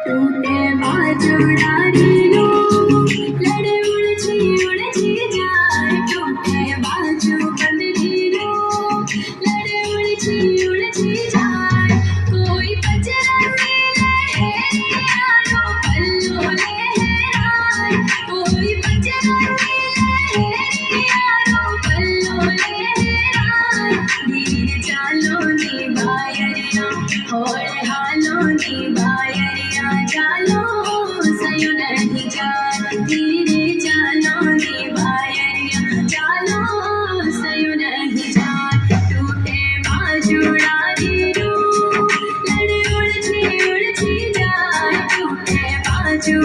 टूटे बाजू डारी लो लड़े उलझी जाए टूटे बाजू बंदरी लो लड़े उलझी जाए कोई बजरा मिले यारो पल्लो लहराए कोई बजरा मिले यारो पल्लो लहराए धीरे चालो नी बायरिया होड़ हालो नी बायरिया चालो सयो नहीं जाए धीरे चालो नी बायरिया चालो सयो नहीं जाए टूटे बाजू डारी रो लड़े उलझी जाए टूटे बाजू